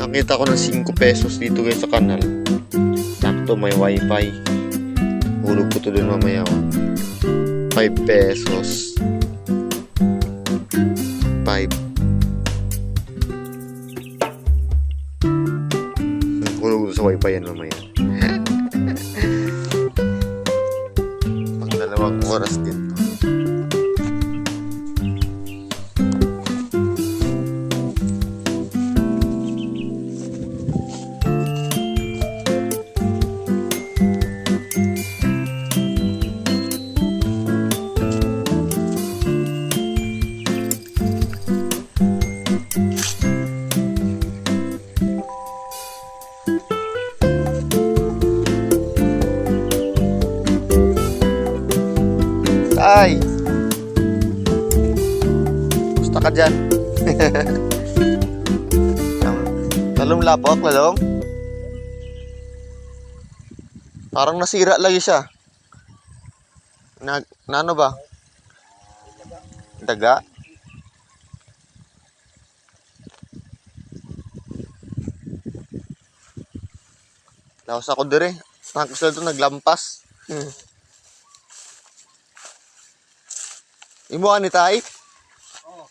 Nakita ko ng 5 pesos dito guys sa kanal. Sakto may wifi. Hulog ko to dun mamaya. 5 pesos. 5. Hulog ko sa wifi yan mamaya. Pang 2 oras din. Ay! Gusto ka dyan? Lalong lapok, lalong? Parang nasira lagi siya. Na ano ba? Daga? Laos ako dire. Tapos na ito naglampas. Imuha ni tay? Oo.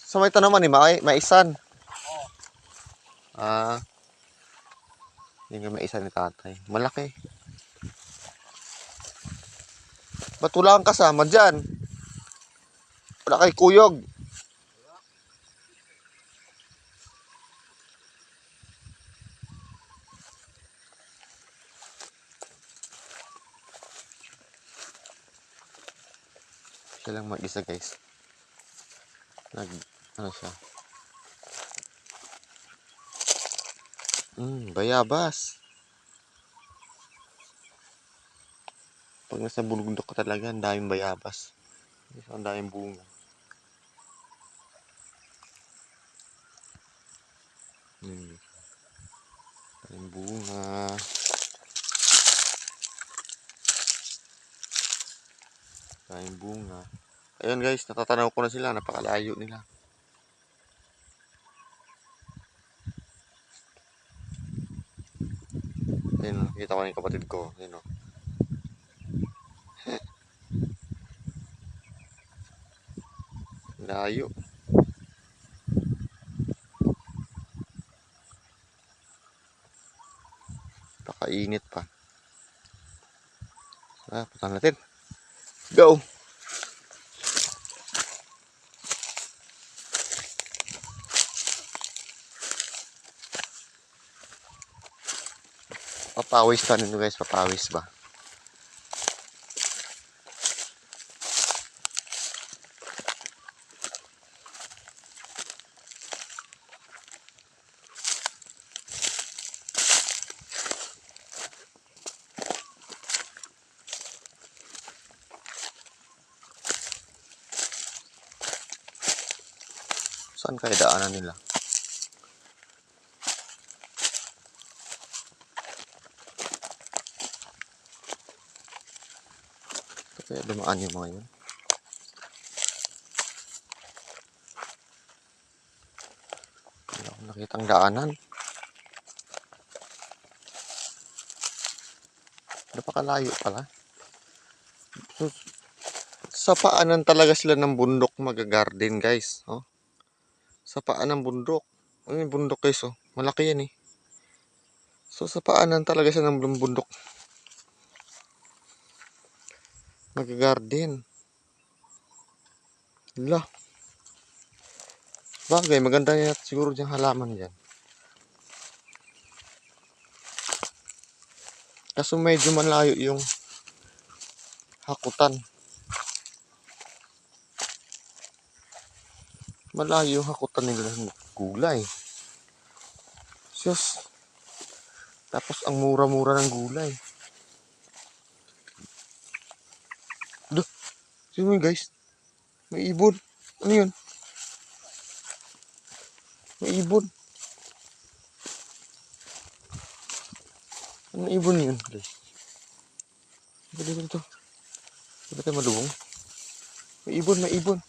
Sa may tanaman ni maisan. Oo. Ah. Hindi nga maisan ni tatay. Malaki. Ba't wala kang kasama dyan? Wala kay kuyog. Siya lang mag-isa guys. Ano siya? Bayabas. Pag nasa bulundok ka talaga, ang daming bayabas. Ang daming bunga. Daming bunga. Daming bunga. Ayun guys, natatanaw ko na sila. Napakalayo nila. Ayun, nakita ko na yung kapatid ko. Ayun o. Layo. Pakainit pa. Punta natin. Go! Papawis pa nito guys, papawis ba? Saan kaya daanan nila? Kaya dumaan yung mga yun. Wala akong nakitang daanan. Napakalayo pala. So, sa paanan talaga sila ng bundok mag-garden guys. Oh. Sa paanan ng bundok. Ano yung bundok guys? Oh. Malaki yan eh. So sa paanan talaga sila ng bundok mag-garden. Wala. Bagay, maganda yan siguro diyang halaman dyan. Kaso medyo malayo yung hakutan. Malayo yung hakutan nila ng gulay. Sus. Tapos ang mura-mura ng gulay. Duh. Sino yun guys? May ibon. Ano yun? May ibon. Ano ibon yun guys? Bali ba ito? Hindi ba tayo malubong? May ibon, may ibon.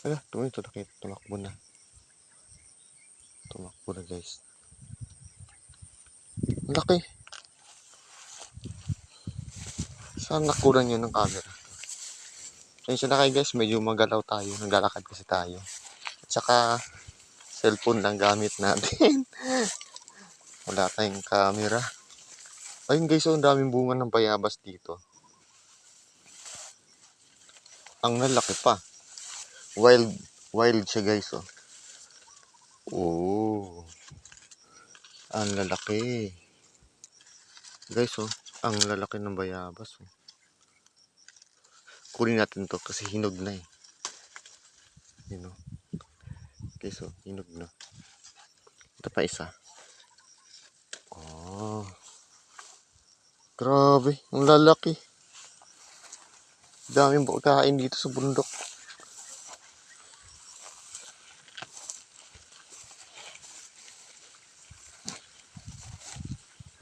Ala, tumakbo na. Tumakbo na guys. Ang laki. Saan nakunan yun ng camera? Ayun na kayo guys, medyo magalaw tayo. Naglalakad kasi tayo. At saka, cellphone lang gamit natin. Wala tayong camera. Ayun guys, ang daming bunga ng bayabas dito. Ang lalaki pa. Wild siya guys, oh. Oh. Ang lalaki. Guys, oh. Ang lalaki ng bayabas, oh. Kunin natin to kasi hinog na eh. Yun, oh. Guys, oh. Hinog na. Ito pa isa. Oh. Grabe. Ang lalaki. Daming kain dito sa bundok.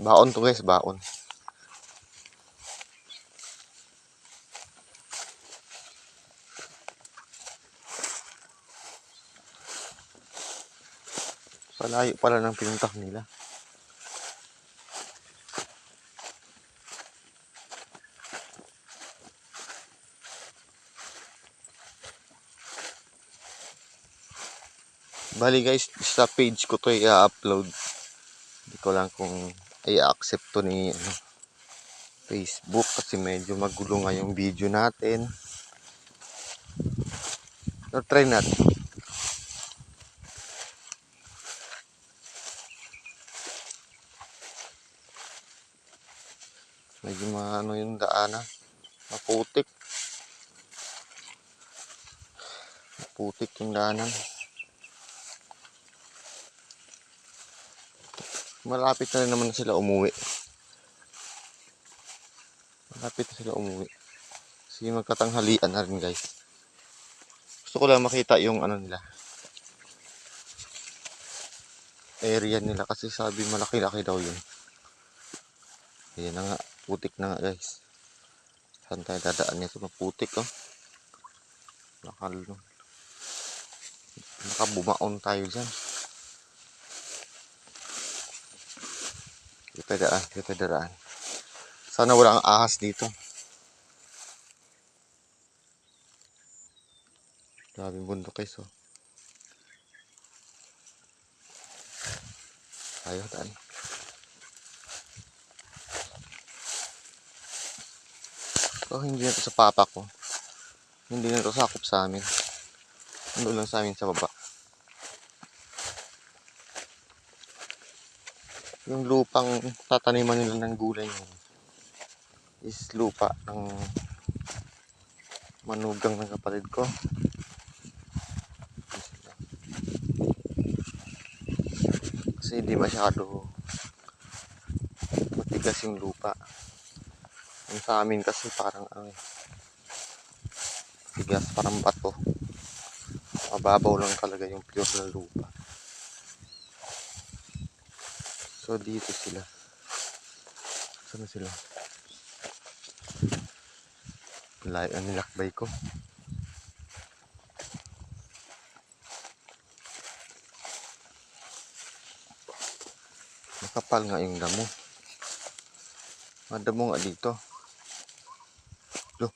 Baon to guys, baon. Palayo pala ng pinuntak nila. Bali guys, sa page ko to i-upload. Hindi ko lang kung i-accept to ni Facebook kasi medyo magulo nga yung video natin. So, try natin. Medyo maano yung daanan. Maputik. Maputik yung daanan. Malapit na rin naman sila umuwi. Malapit na sila umuwi. Kasi magkatanghalian na rin guys. Gusto ko lang makita yung ano nila. Area nila kasi sabi malaki-laki daw yun. Ayan na nga. Putik na nga guys. Saan tayo dadaan nito? Maputik oh. Nakabumaon tayo dyan. Kita daraan. Sana wala ang ahas dito. Grabing bundok guys oh. Tayo daan. So hindi na ito sa papa ko. Hindi na ito sakop sa amin. Ano lang sa amin sa baba. Yung lupang tataniman nila ng gulay nyo is lupa ng manugang ng kapatid ko. Kasi hindi masyado matigas yung lupa. Yung sa amin kasi parang tigas, parang bato. Mababaw lang talaga yung pure na lupa. So dito sila. Saan sila? Layo ang nilakbay ko. Makapal nga yung damo. Madamo nga dito. Loh.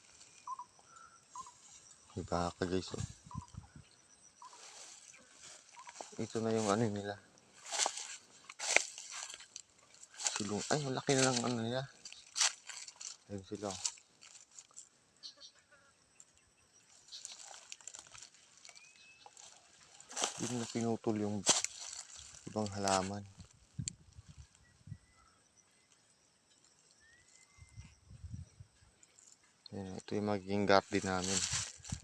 May baka guys oh. Ito na yung ano nila. Silong. Ay, malaki na lang ano nila. Ayun sila. Hindi na pinutol yung ibang halaman. Ayan, ito yung magiging garden namin.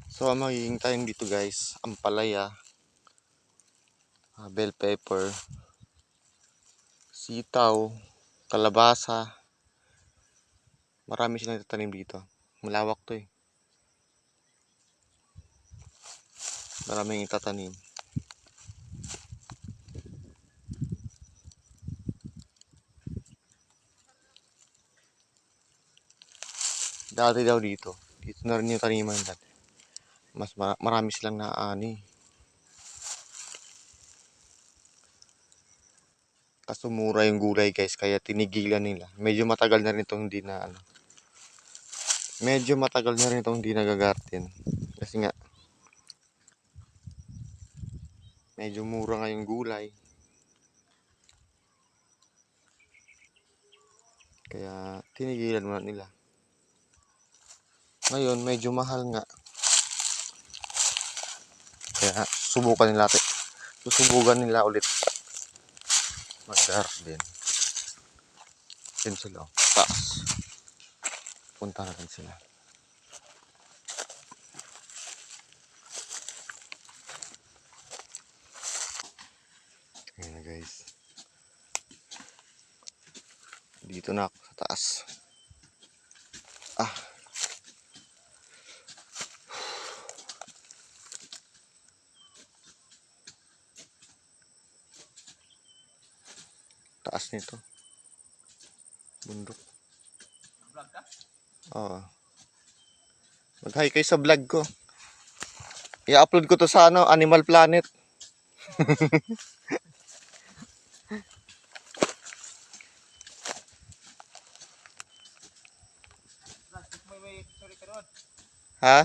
So, ang magiging tanim dito guys, ampalaya, bell pepper, sitaw, kalabasa. Marami silang itatanim dito. Malawak to eh. Maraming itatanim. Dati daw dito. Dito na rin yung taniman dati. Mas marami silang naaani. Kaso mura yung gulay guys, kaya tinigilan nila. Medyo matagal na rin itong hindi na ano. Medyo matagal na rin itong hindi nagagarden. Kasi nga, medyo mura nga yung gulay. Kaya tinigilan muna nila. Ngayon, medyo mahal nga. Kaya susubukan nila ulit mag-garden. Yun sila. Taas. Punta natin sila. Ayan na guys. Dito na ako sa taas. Taas nito. Bundok. Vlog ka? Oo. Mag-hi kayo sa vlog ko. I-upload ko to sa Animal Planet. May sorry ka ron. Ha?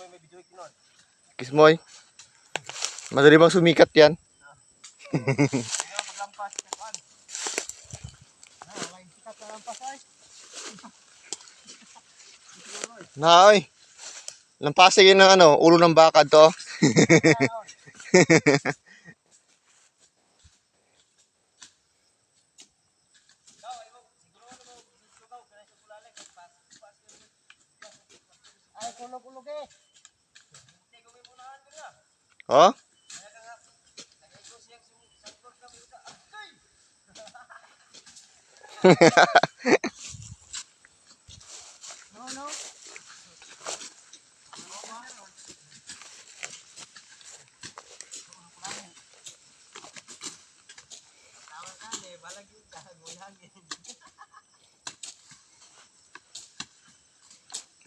May video ka ron. Kismoy? Madali bang sumikat yan? Paglampas ka kan. Wala yung sikat na lampas ay. Naoy. Lampasig yun ng ulo ng baka to. Ay kulog-kulog eh. Oh? No, no.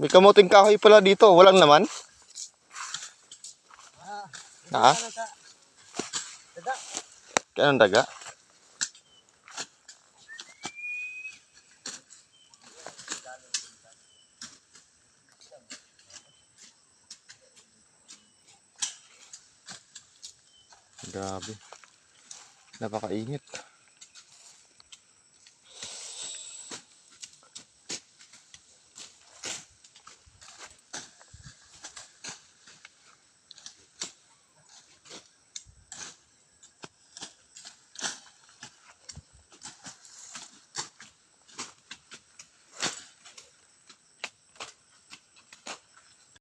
May kamuting kahoy pala dito. Walang naman. Ha? Daga. Kaya ang daga? Grabe. Napakainit.